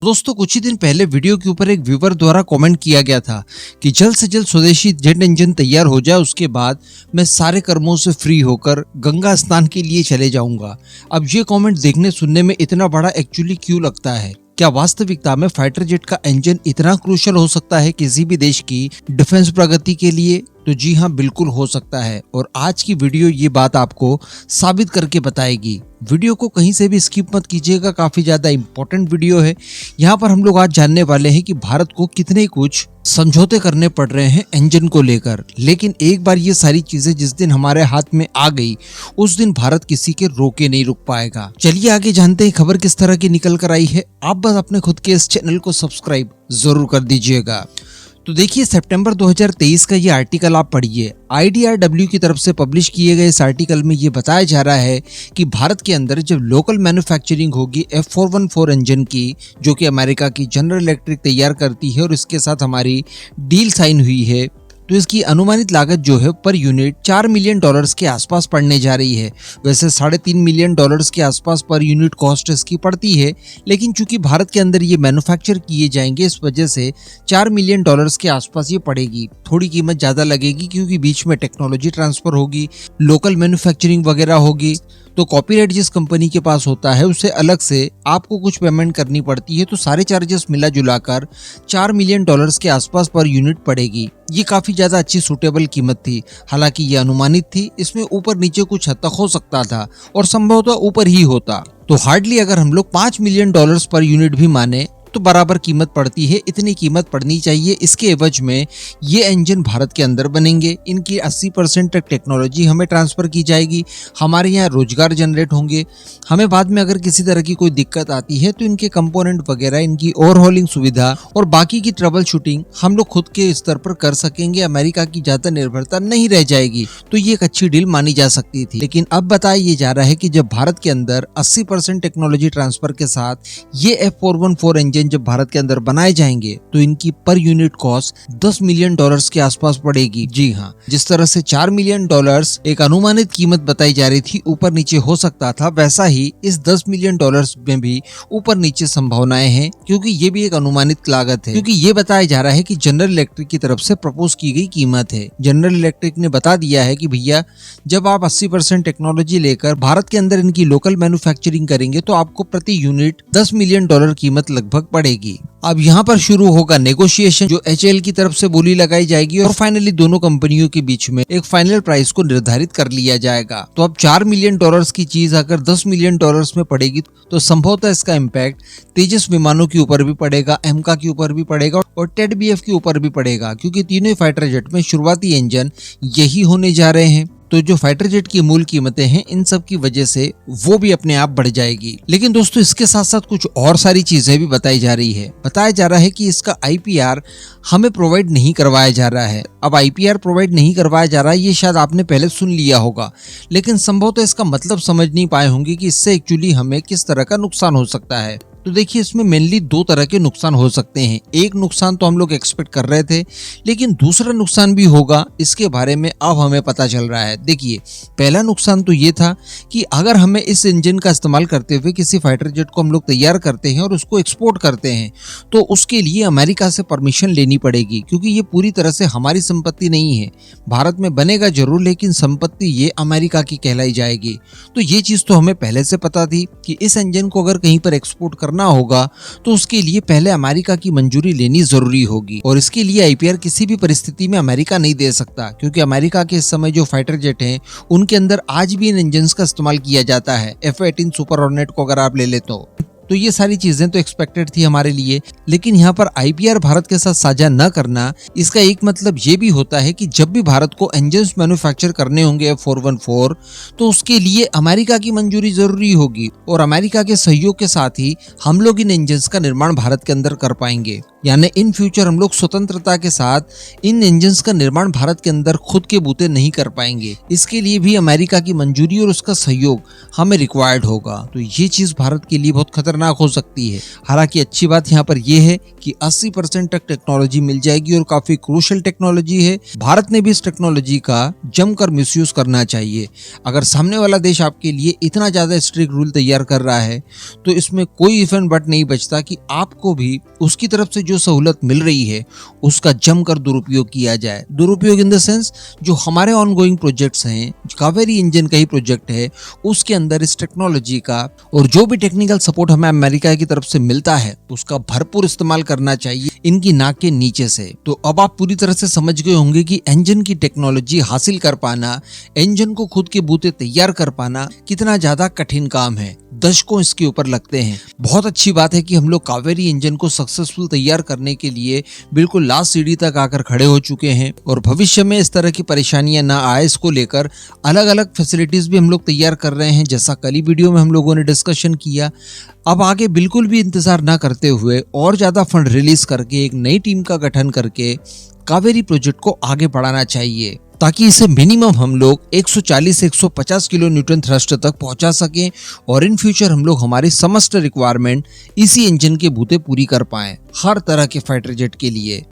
दोस्तों कुछ ही दिन पहले वीडियो के ऊपर एक व्यूवर द्वारा कमेंट किया गया था कि जल्द से जल्द स्वदेशी जेट इंजन तैयार हो जाए, उसके बाद मैं सारे कर्मों से फ्री होकर गंगा स्नान के लिए चले जाऊंगा। अब ये कमेंट देखने सुनने में इतना बड़ा एक्चुअली क्यों लगता है? क्या वास्तविकता में फाइटर जेट का इंजन इतना क्रूशियल हो सकता है किसी भी देश की डिफेंस प्रगति के लिए? तो जी हाँ, बिल्कुल हो सकता है और आज की वीडियो ये बात आपको साबित करके बताएगी। वीडियो को कहीं से भी स्किप मत कीजिएगा, काफी ज्यादा इंपॉर्टेंट वीडियो है। यहाँ पर हम लोग आज जानने वाले हैं कि भारत को कितने कुछ समझौते करने पड़ रहे हैं इंजन को लेकर, लेकिन एक बार ये सारी चीजें जिस दिन हमारे हाथ में आ गई उस दिन भारत किसी के रोके नहीं रुक पाएगा। चलिए आगे जानते हैं खबर किस तरह की निकल कर आई है। आप बस अपने खुद के इस चैनल को सब्सक्राइब जरूर कर दीजिएगा। तो देखिए, सितंबर 2023 का ये आर्टिकल आप पढ़िए। IDRW की तरफ से पब्लिश किए गए इस आर्टिकल में ये बताया जा रहा है कि भारत के अंदर जब लोकल मैन्युफैक्चरिंग होगी F414 इंजन की, जो कि अमेरिका की जनरल इलेक्ट्रिक तैयार करती है और इसके साथ हमारी डील साइन हुई है, तो इसकी अनुमानित लागत जो है पर यूनिट $4 मिलियन के आसपास पड़ने जा रही है। वैसे $3.5 मिलियन के आसपास पर यूनिट कॉस्ट इसकी पड़ती है, लेकिन चूंकि भारत के अंदर ये मैन्युफैक्चर किए जाएंगे इस वजह से $4 मिलियन के आसपास ये पड़ेगी। थोड़ी कीमत ज्यादा लगेगी क्योंकि बीच में टेक्नोलॉजी ट्रांसफर होगी, लोकल मैन्युफैक्चरिंग वगैरह होगी, तो कॉपीराइट जिस कंपनी के पास होता है उसे अलग से आपको कुछ पेमेंट करनी पड़ती है। तो सारे चार्जेस मिला जुलाकर $4 मिलियन के आसपास पर यूनिट पड़ेगी। ये काफी ज्यादा अच्छी सूटेबल कीमत थी। हालांकि ये अनुमानित थी, इसमें ऊपर नीचे कुछ हद तक हो सकता था और संभवतः ऊपर ही होता। तो हार्डली अगर हम लोग $5 मिलियन पर यूनिट भी माने तो बराबर कीमत पड़ती है। इतनी कीमत पड़नी चाहिए। इसके एवज में ये इंजन भारत के अंदर बनेंगे, इनकी 80% तक टेक्नोलॉजी हमें ट्रांसफर की जाएगी, हमारे यहाँ रोजगार जनरेट होंगे। हमें बाद में अगर किसी तरह की कोई दिक्कत आती है तो इनके कंपोनेंट वगैरह, इनकी ओवरहॉलिंग सुविधा और बाकी की ट्रबल शूटिंग हम लोग खुद के स्तर पर कर सकेंगे। अमेरिका की ज्यादा निर्भरता नहीं रह जाएगी। तो ये एक अच्छी डील मानी जा सकती थी। लेकिन अब बताया जा रहा है कि जब भारत के अंदर 80% टेक्नोलॉजी ट्रांसफर के साथ ये F414 इंजन जब भारत के अंदर बनाए जाएंगे तो इनकी पर यूनिट कॉस्ट $10 मिलियन के आसपास पड़ेगी। जी हाँ, जिस तरह से $4 मिलियन एक अनुमानित कीमत बताई जा रही थी, ऊपर नीचे हो सकता था, वैसा ही इस $10 मिलियन में भी ऊपर नीचे संभावनाएं हैं, क्योंकि ये भी एक अनुमानित लागत है। क्योंकि ये बताया जा रहा है कि जनरल इलेक्ट्रिक की तरफ से प्रपोज की गई कीमत है। जनरल इलेक्ट्रिक ने बता दिया है कि भैया जब आप 80% टेक्नोलॉजी लेकर भारत के अंदर इनकी लोकल मैन्युफैक्चरिंग करेंगे तो आपको प्रति यूनिट $10 मिलियन कीमत लगभग पड़ेगी। अब यहाँ पर शुरू होगा नेगोशिएशन, जो HAL की तरफ से बोली लगाई जाएगी और फाइनली दोनों कंपनियों के बीच में एक फाइनल प्राइस को निर्धारित कर लिया जाएगा। तो अब $4 मिलियन की चीज अगर $10 मिलियन में पड़ेगी तो संभवतः इसका इम्पैक्ट तेजस विमानों के ऊपर भी पड़ेगा, एमका के ऊपर भी पड़ेगा और TED-BF के ऊपर भी पड़ेगा, क्योंकि तीनों फाइटर जेट में शुरुआती इंजन यही होने जा रहे हैं। तो जो फाइटर जेट की मूल कीमतें हैं, इन सब की वजह से वो भी अपने आप बढ़ जाएगी। लेकिन दोस्तों इसके साथ साथ कुछ और सारी चीजें भी बताई जा रही है। बताया जा रहा है कि इसका IPR हमें प्रोवाइड नहीं करवाया जा रहा है। अब IPR प्रोवाइड नहीं करवाया जा रहा है, ये शायद आपने पहले सुन लिया होगा, लेकिन संभवतः इसका मतलब समझ नहीं पाए होंगे कि इससे एक्चुअली हमें किस तरह का नुकसान हो सकता है। तो देखिए, इसमें मेनली 2 तरह के नुकसान हो सकते हैं। एक नुकसान तो हम लोग एक्सपेक्ट कर रहे थे, लेकिन दूसरा नुकसान भी होगा, इसके बारे में अब हमें पता चल रहा है। देखिए, पहला नुकसान तो ये था कि अगर हमें इस इंजन का इस्तेमाल करते हुए किसी फाइटर जेट को हम लोग तैयार करते हैं और उसको एक्सपोर्ट करते हैं तो उसके लिए अमेरिका से परमिशन लेनी पड़ेगी, क्योंकि ये पूरी तरह से हमारी संपत्ति नहीं है। भारत में बनेगा जरूर, लेकिन संपत्ति ये अमेरिका की कहलाई जाएगी। तो ये चीज तो हमें पहले से पता थी कि इस इंजन को अगर कहीं पर एक्सपोर्ट करना होगा तो उसके लिए पहले अमेरिका की मंजूरी लेनी जरूरी होगी, और इसके लिए IPR किसी भी परिस्थिति में अमेरिका नहीं दे सकता, क्योंकि अमेरिका के इस समय जो फाइटर जेट हैं उनके अंदर आज भी इन इंजन्स का इस्तेमाल किया जाता है। F-18 सुपर हॉर्नेट को अगर आप ले ले तो ये सारी चीजें तो एक्सपेक्टेड थी हमारे लिए। लेकिन यहाँ पर IPR भारत के साथ साझा न करना, इसका एक मतलब ये भी होता है कि जब भी भारत को इंजन्स मैन्युफैक्चर करने होंगे F414 तो उसके लिए अमेरिका की मंजूरी जरूरी होगी, और अमेरिका के सहयोग के साथ ही हम लोग इन इंजन्स का निर्माण भारत के अंदर कर पाएंगे। यानी इन फ्यूचर हम लोग स्वतंत्रता के साथ इन इंजन्स का निर्माण भारत के अंदर खुद के बूते नहीं कर पाएंगे। इसके लिए भी अमेरिका की मंजूरी और उसका सहयोग हमें रिक्वायर्ड होगा। तो ये चीज भारत के लिए बहुत खतरनाक हो सकती है। हालांकि अच्छी बात यहाँ पर यह है कि 80% तक टेक्नोलॉजी मिल जाएगी और काफी क्रूशियल टेक्नोलॉजी है। भारत ने भी इस टेक्नोलॉजी का जमकर मिसयूज करना चाहिए। अगर सामने वाला देश आपके लिए इतना ज्यादा स्ट्रिक्ट रूल तैयार कर रहा है तो इसमें कोई इफ एंड बट नहीं बचता कि आपको भी उसकी तरफ से जो सहूलत मिल रही है उसका जमकर दुरुपयोग किया जाए। दुरुपयोग इन द सेंस जो हमारे ऑनगोइंग प्रोजेक्ट्स हैं, कावेरी इंजन का ही प्रोजेक्ट है, उसके अंदर इस टेक्नोलॉजी का और जो भी टेक्निकल सपोर्ट हमें अमेरिका की तरफ से मिलता है उसका भरपूर इस्तेमाल करना चाहिए इनकी नाक के नीचे से। तो अब आप पूरी तरह से समझ गए होंगे कि इंजन की टेक्नोलॉजी हासिल कर पाना, इंजन को खुद के बूते तैयार कर पाना कितना ज्यादा कठिन काम है। दशकों इसके ऊपर लगते हैं। बहुत अच्छी बात है कि हम लोग कावेरी इंजन को सक्सेसफुल तैयार करने के लिए बिल्कुल लास्ट सीढ़ी तक आकर खड़े हो चुके हैं और भविष्य में इस तरह की परेशानियां ना आए इसको लेकर अलग अलग फैसिलिटीज भी हम लोग तैयार कर रहे हैं, जैसा कल ही वीडियो में हम लोगों ने डिस्कशन किया। अब आगे बिल्कुल भी इंतजार ना करते हुए और ज्यादा फंड रिलीज करके एक नई टीम का गठन करके कावेरी प्रोजेक्ट को आगे बढ़ाना चाहिए ताकि इसे मिनिमम हम लोग 140-150 किलो न्यूटन थ्रस्ट तक पहुंचा सकें और इन फ्यूचर हम लोग हमारी समस्त रिक्वायरमेंट इसी इंजन के बूते पूरी कर पाएं हर तरह के फाइटर जेट के लिए।